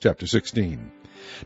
Chapter 16.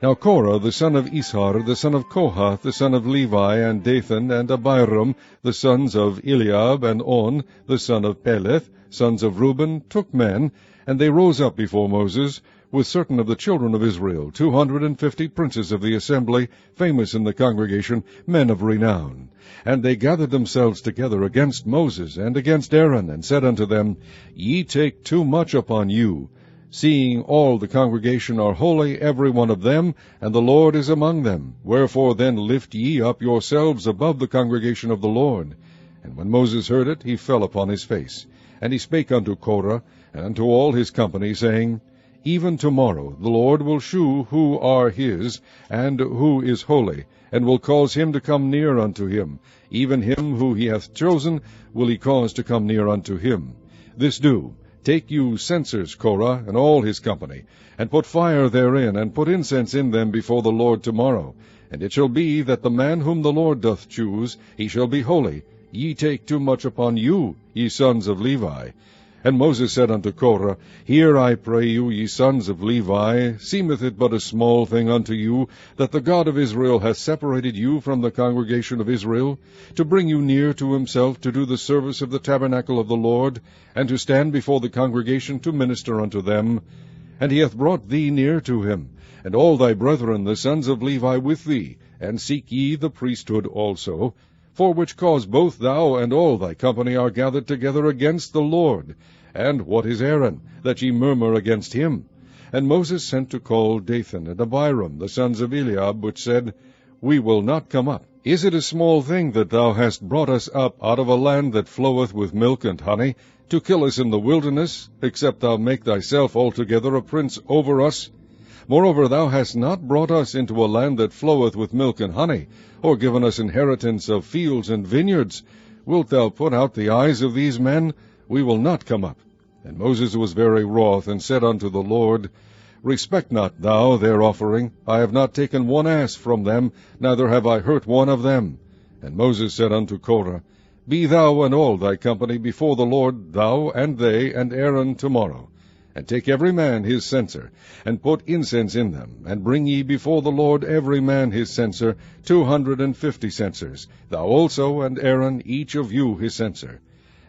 Now Korah the son of Ishar, the son of Kohath, the son of Levi, and Dathan, and Abiram, the sons of Eliab, and On, the son of Peleth, sons of Reuben, took men, and they rose up before Moses, with certain of the children of Israel, 250 princes of the assembly, famous in the congregation, men of renown. And they gathered themselves together against Moses and against Aaron, and said unto them, Ye take too much upon you, seeing all the congregation are holy, every one of them, and the Lord is among them. Wherefore then lift ye up yourselves above the congregation of the Lord. And when Moses heard it, he fell upon his face. And he spake unto Korah, and unto all his company, saying, Even tomorrow the Lord will shew who are his, and who is holy, and will cause him to come near unto him. Even him who he hath chosen will he cause to come near unto him. This do. Take you censers, Korah, and all his company, and put fire therein, and put incense in them before the Lord tomorrow. And it shall be that the man whom the Lord doth choose, he shall be holy. Ye take too much upon you, ye sons of Levi. And Moses said unto Korah, Hear, I pray you, ye sons of Levi, seemeth it but a small thing unto you, that the God of Israel hath separated you from the congregation of Israel, to bring you near to himself, to do the service of the tabernacle of the Lord, and to stand before the congregation to minister unto them? And he hath brought thee near to him, and all thy brethren the sons of Levi with thee, and seek ye the priesthood also, for which cause both thou and all thy company are gathered together against the Lord. And what is Aaron, that ye murmur against him? And Moses sent to call Dathan and Abiram, the sons of Eliab, which said, We will not come up. Is it a small thing that thou hast brought us up out of a land that floweth with milk and honey, to kill us in the wilderness, except thou make thyself altogether a prince over us? Moreover, thou hast not brought us into a land that floweth with milk and honey, or given us inheritance of fields and vineyards. Wilt thou put out the eyes of these men? We will not come up. And Moses was very wroth, and said unto the Lord, Respect not thou their offering. I have not taken one ass from them, neither have I hurt one of them. And Moses said unto Korah, Be thou and all thy company before the Lord, thou and they and Aaron tomorrow. And take every man his censer, and put incense in them, and bring ye before the Lord every man his censer, 250 censers, thou also and Aaron, each of you his censer.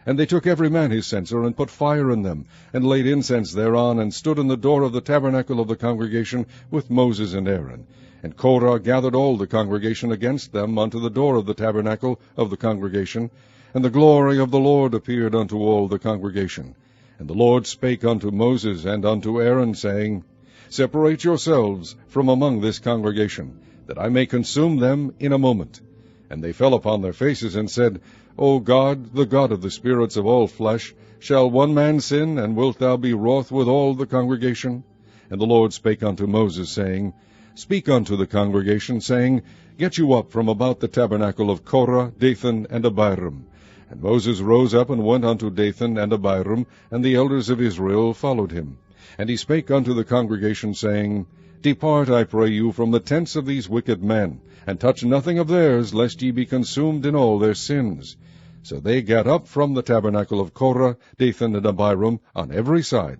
And they took every man his censer, and put fire in them, and laid incense thereon, and stood in the door of the tabernacle of the congregation with Moses and Aaron. And Korah gathered all the congregation against them unto the door of the tabernacle of the congregation. And the glory of the Lord appeared unto all the congregation. And the Lord spake unto Moses and unto Aaron, saying, Separate yourselves from among this congregation, that I may consume them in a moment. And they fell upon their faces, and said, O God, the God of the spirits of all flesh, shall one man sin, and wilt thou be wroth with all the congregation? And the Lord spake unto Moses, saying, Speak unto the congregation, saying, Get you up from about the tabernacle of Korah, Dathan, and Abiram. And Moses rose up and went unto Dathan and Abiram, and the elders of Israel followed him. And he spake unto the congregation, saying, Depart, I pray you, from the tents of these wicked men, and touch nothing of theirs, lest ye be consumed in all their sins. So they gat up from the tabernacle of Korah, Dathan, and Abiram, on every side.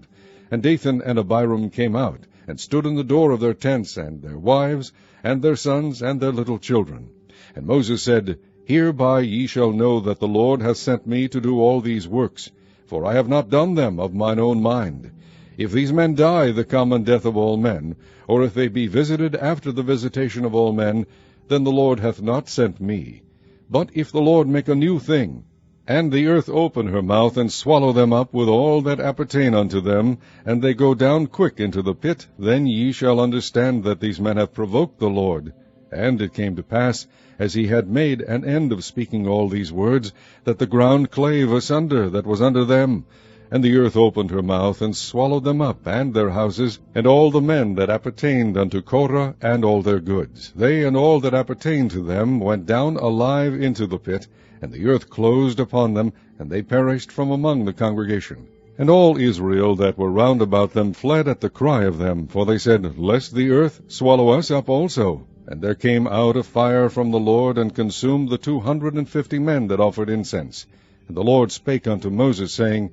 And Dathan and Abiram came out, and stood in the door of their tents, and their wives, and their sons, and their little children. And Moses said, Hereby ye shall know that the Lord hath sent me to do all these works, for I have not done them of mine own mind. If these men die the common death of all men, or if they be visited after the visitation of all men, then the Lord hath not sent me. But if the Lord make a new thing, and the earth open her mouth, and swallow them up with all that appertain unto them, and they go down quick into the pit, then ye shall understand that these men have provoked the Lord. And it came to pass, as he had made an end of speaking all these words, that the ground clave asunder that was under them, and the earth opened her mouth, and swallowed them up, and their houses, and all the men that appertained unto Korah, and all their goods. They and all that appertained to them went down alive into the pit, and the earth closed upon them, and they perished from among the congregation. And all Israel that were round about them fled at the cry of them, for they said, Lest the earth swallow us up also. And there came out a fire from the Lord, and consumed the 250 men that offered incense. And the Lord spake unto Moses, saying,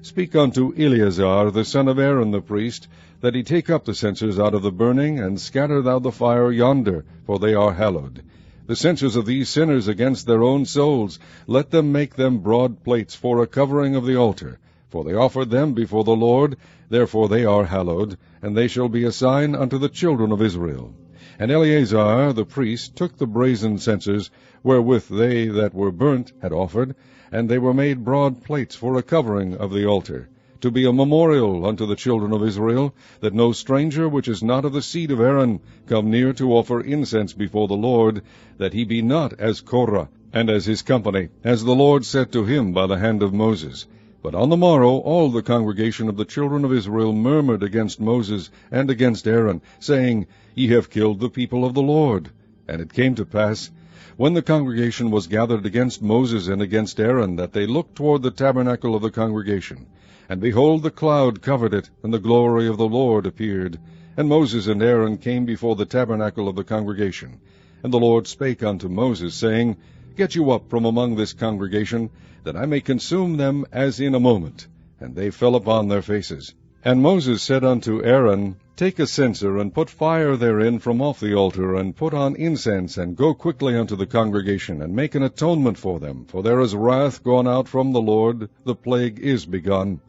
Speak unto Eleazar the son of Aaron the priest, that he take up the censers out of the burning, and scatter thou the fire yonder, for they are hallowed. The censers of these sinners against their own souls, let them make them broad plates for a covering of the altar. For they offered them before the Lord, therefore they are hallowed, and they shall be a sign unto the children of Israel. And Eleazar the priest took the brazen censers, wherewith they that were burnt had offered, and they were made broad plates for a covering of the altar, to be a memorial unto the children of Israel, that no stranger which is not of the seed of Aaron come near to offer incense before the Lord, that he be not as Korah, and as his company, as the Lord said to him by the hand of Moses. But on the morrow all the congregation of the children of Israel murmured against Moses and against Aaron, saying, Ye have killed the people of the Lord. And it came to pass, when the congregation was gathered against Moses and against Aaron, that they looked toward the tabernacle of the congregation. And behold, the cloud covered it, and the glory of the Lord appeared. And Moses and Aaron came before the tabernacle of the congregation. And the Lord spake unto Moses, saying, Get you up from among this congregation, that I may consume them as in a moment. And they fell upon their faces. And Moses said unto Aaron, Take a censer, and put fire therein from off the altar, and put on incense, and go quickly unto the congregation, and make an atonement for them. For there is wrath gone out from the Lord, the plague is begun.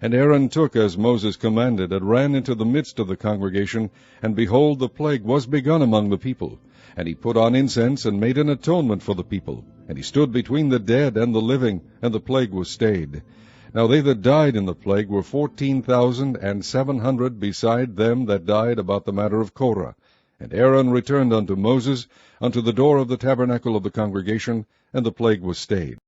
And Aaron took as Moses commanded, and ran into the midst of the congregation, and behold, the plague was begun among the people. And he put on incense, and made an atonement for the people. And he stood between the dead and the living, and the plague was stayed. Now they that died in the plague were 14,700, beside them that died about the matter of Korah. And Aaron returned unto Moses, unto the door of the tabernacle of the congregation, and the plague was stayed.